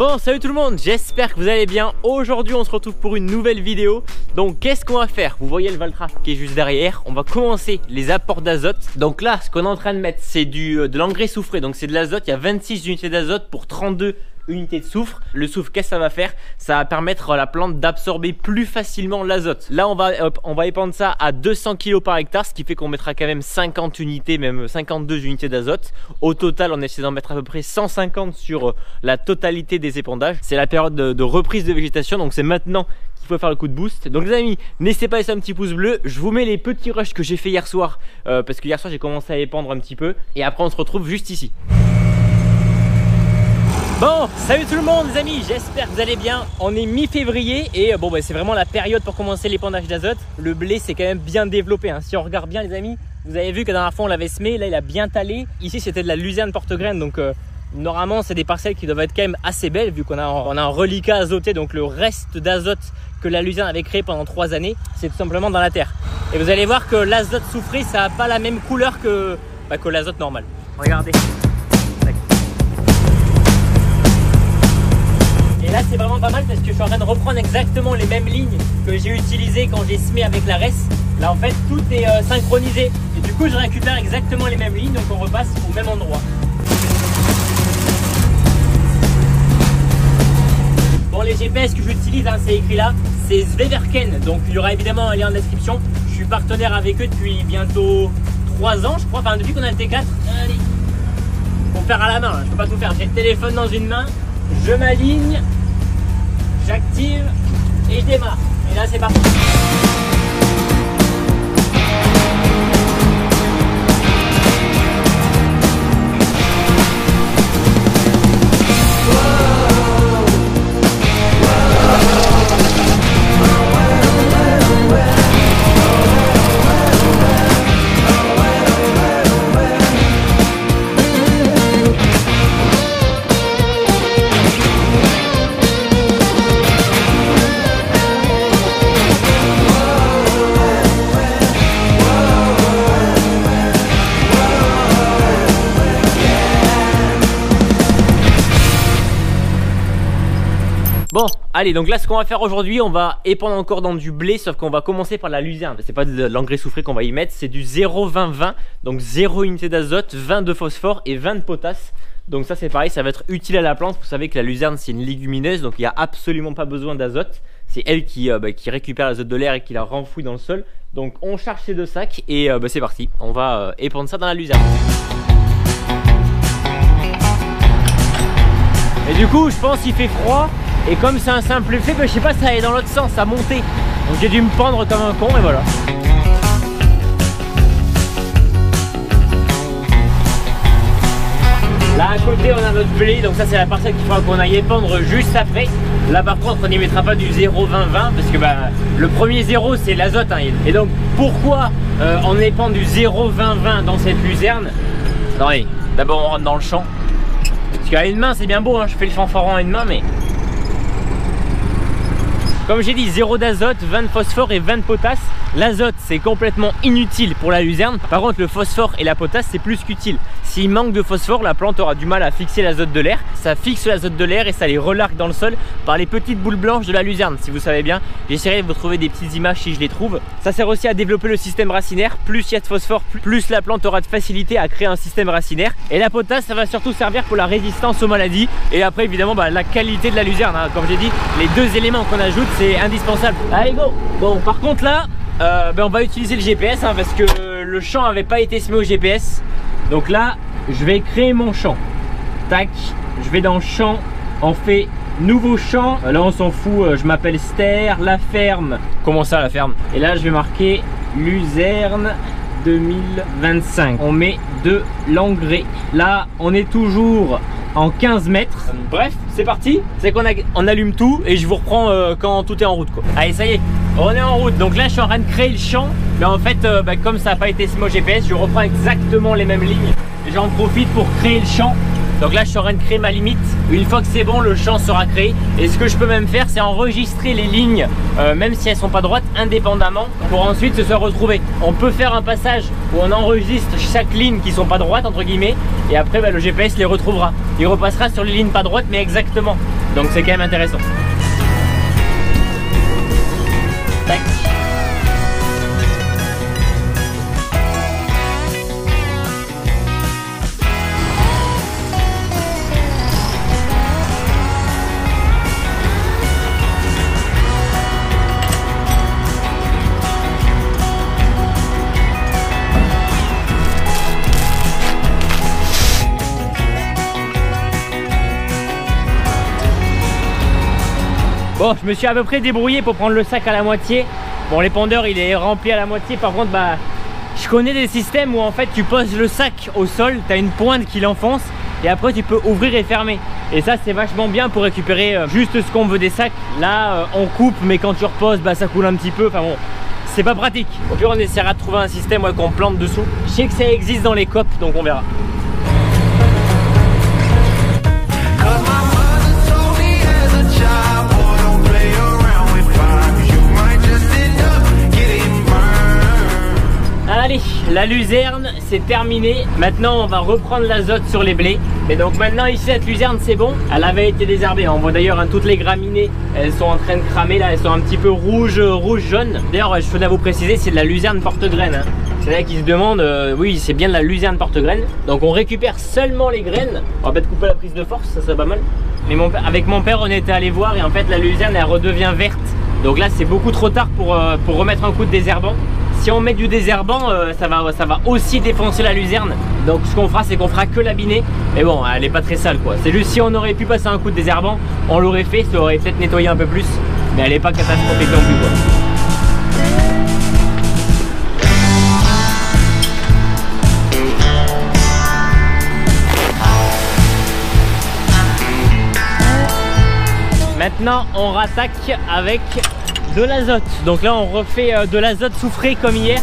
Bon, salut tout le monde, j'espère que vous allez bien. Aujourd'hui on se retrouve pour une nouvelle vidéo. Donc qu'est-ce qu'on va faire? Vous voyez le Valtra qui est juste derrière. On va commencer les apports d'azote. Donc là ce qu'on est en train de mettre c'est de l'engrais soufré. Donc c'est de l'azote, il y a 26 unités d'azote pour 32 unités de soufre. Le soufre, qu'est-ce que ça va faire? Ça va permettre à la plante d'absorber plus facilement l'azote. Là on va épandre ça à 200 kg par hectare, ce qui fait qu'on mettra quand même 50 unités, même 52 unités d'azote. Au total on essaie d'en mettre à peu près 150 sur la totalité des épandages. C'est la période de reprise de végétation, donc c'est maintenant qu'il faut faire le coup de boost. Donc les amis, n'hésitez pas à laisser un petit pouce bleu. Je vous mets les petits rushs que j'ai fait hier soir, parce que hier soir j'ai commencé à épandre un petit peu. Et après on se retrouve juste ici. Bon, salut tout le monde les amis, j'espère que vous allez bien. On est mi-février et bon c'est vraiment la période pour commencer l'épandage d'azote. Le blé c'est quand même bien développé, hein. Si on regarde bien les amis, vous avez vu que la dernière fois on l'avait semé, là il a bien talé. Ici c'était de la luzerne porte-graine, donc normalement c'est des parcelles qui doivent être quand même assez belles vu qu'on a un reliquat azoté. Donc le reste d'azote que la luzerne avait créé pendant 3 années, c'est tout simplement dans la terre. Et vous allez voir que l'azote soufré ça n'a pas la même couleur que l'azote normal. Regardez. Et là c'est vraiment pas mal parce que je suis en train de reprendre exactement les mêmes lignes que j'ai utilisées quand j'ai semé avec la RES. Là en fait tout est synchronisé et du coup je récupère exactement les mêmes lignes, donc on repasse au même endroit. Bon, les GPS que j'utilise, hein, c'est écrit là, c'est Sveverken, donc il y aura évidemment un lien en description. Je suis partenaire avec eux depuis bientôt 3 ans je crois, enfin depuis qu'on a le T4. Allez, faut faire à la main, hein. Je peux pas tout faire, j'ai le téléphone dans une main, je m'aligne, j'active et je démarre. Et là c'est parti. Bon, allez, donc là ce qu'on va faire aujourd'hui, on va épandre encore dans du blé, sauf qu'on va commencer par la luzerne. C'est pas de l'engrais soufré qu'on va y mettre, c'est du 0,20-20, donc 0 unité d'azote, 20 de phosphore et 20 de potasse. Donc ça c'est pareil, ça va être utile à la plante. Vous savez que la luzerne c'est une légumineuse, donc il n'y a absolument pas besoin d'azote. C'est elle qui récupère l'azote de l'air et qui la renfouit dans le sol. Donc on charge ces 2 sacs et c'est parti, on va épandre ça dans la luzerne. Et du coup je pense qu'il fait froid. Et comme c'est un simple effet, je sais pas, ça allait dans l'autre sens, ça montait. Donc j'ai dû me pendre comme un con et voilà. Là à côté on a notre blé, donc ça c'est la parcelle qu'il faudra qu'on aille épandre juste après. Là par contre on n'y mettra pas du 0,20-20 parce que le premier 0 c'est l'azote, hein. Et donc pourquoi on épand du 0,20-20 dans cette luzerne? Attendez, d'abord on rentre dans le champ. Parce qu'à une main c'est bien beau, hein, je fais le fanfaron à une main mais... Comme j'ai dit, 0 d'azote, 20 de phosphore et 20 de potasse. L'azote c'est complètement inutile pour la luzerne. Par contre le phosphore et la potasse c'est plus qu'utile. S'il manque de phosphore, la plante aura du mal à fixer l'azote de l'air. Ça fixe l'azote de l'air et ça les relargue dans le sol par les petites boules blanches de la luzerne. Si vous savez bien, j'essaierai de vous trouver des petites images si je les trouve. Ça sert aussi à développer le système racinaire. Plus il y a de phosphore, plus la plante aura de facilité à créer un système racinaire. Et la potasse ça va surtout servir pour la résistance aux maladies. Et après évidemment la qualité de la luzerne, hein. Comme j'ai dit, les 2 éléments qu'on ajoute c'est indispensable. Allez go. Bon par contre là on va utiliser le GPS, hein, parce que le champ n'avait pas été semé au GPS. Donc là je vais créer mon champ. Tac, je vais dans le champ, on fait nouveau champ. Là on s'en fout, je m'appelle Ster, la ferme. Comment ça la ferme? Et là je vais marquer luzerne 2025. On met de l'engrais. Là on est toujours en 15 mètres. Bref, c'est parti. C'est qu'on allume tout et je vous reprends quand tout est en route quoi. Allez ça y est, on est en route. Donc là je suis en train de créer le champ. Mais en fait comme ça n'a pas été semé au GPS, je reprends exactement les mêmes lignes. Et j'en profite pour créer le champ. Donc là je suis en train de créer ma limite. Une fois que c'est bon, le champ sera créé. Et ce que je peux même faire, c'est enregistrer les lignes, même si elles sont pas droites, indépendamment, pour ensuite se retrouver. On peut faire un passage où on enregistre chaque ligne qui sont pas droites entre guillemets, et après le GPS les retrouvera. Il repassera sur les lignes pas droites mais exactement. Donc c'est quand même intéressant. Tac. Bon, je me suis à peu près débrouillé pour prendre le sac à la moitié. Bon, l'épandeur il est rempli à la moitié. Par contre, bah, je connais des systèmes où en fait tu poses le sac au sol, tu as une pointe qui l'enfonce et après tu peux ouvrir et fermer. Et ça c'est vachement bien pour récupérer juste ce qu'on veut des sacs. Là on coupe, mais quand tu reposes, bah, ça coule un petit peu. Enfin bon, c'est pas pratique. Au pire on essaiera de trouver un système qu'on plante dessous. Je sais que ça existe dans les COP, donc on verra. Allez, la luzerne c'est terminé. Maintenant on va reprendre l'azote sur les blés. Et donc maintenant ici cette luzerne c'est bon. Elle avait été désherbée. On voit d'ailleurs toutes les graminées, elles sont en train de cramer là. Elles sont un petit peu rouge jaune. D'ailleurs je tenais à vous préciser, c'est de la luzerne porte-graine. C'est là qui se demande, oui c'est bien de la luzerne porte-graine. Donc on récupère seulement les graines. On va peut-être couper la prise de force, ça serait pas mal. Mais avec mon père on était allé voir et en fait la luzerne elle redevient verte. Donc là c'est beaucoup trop tard pour remettre un coup de désherbant. Si on met du désherbant, ça va aussi défoncer la luzerne. Donc ce qu'on fera, c'est qu'on fera que la binée. Mais bon, elle est pas très sale quoi. C'est juste si on aurait pu passer un coup de désherbant, on l'aurait fait, ça aurait peut-être nettoyé un peu plus. Mais elle est pas catastrophique non plus quoi. Maintenant, on rattaque avec de l'azote. Donc là on refait de l'azote soufré comme hier.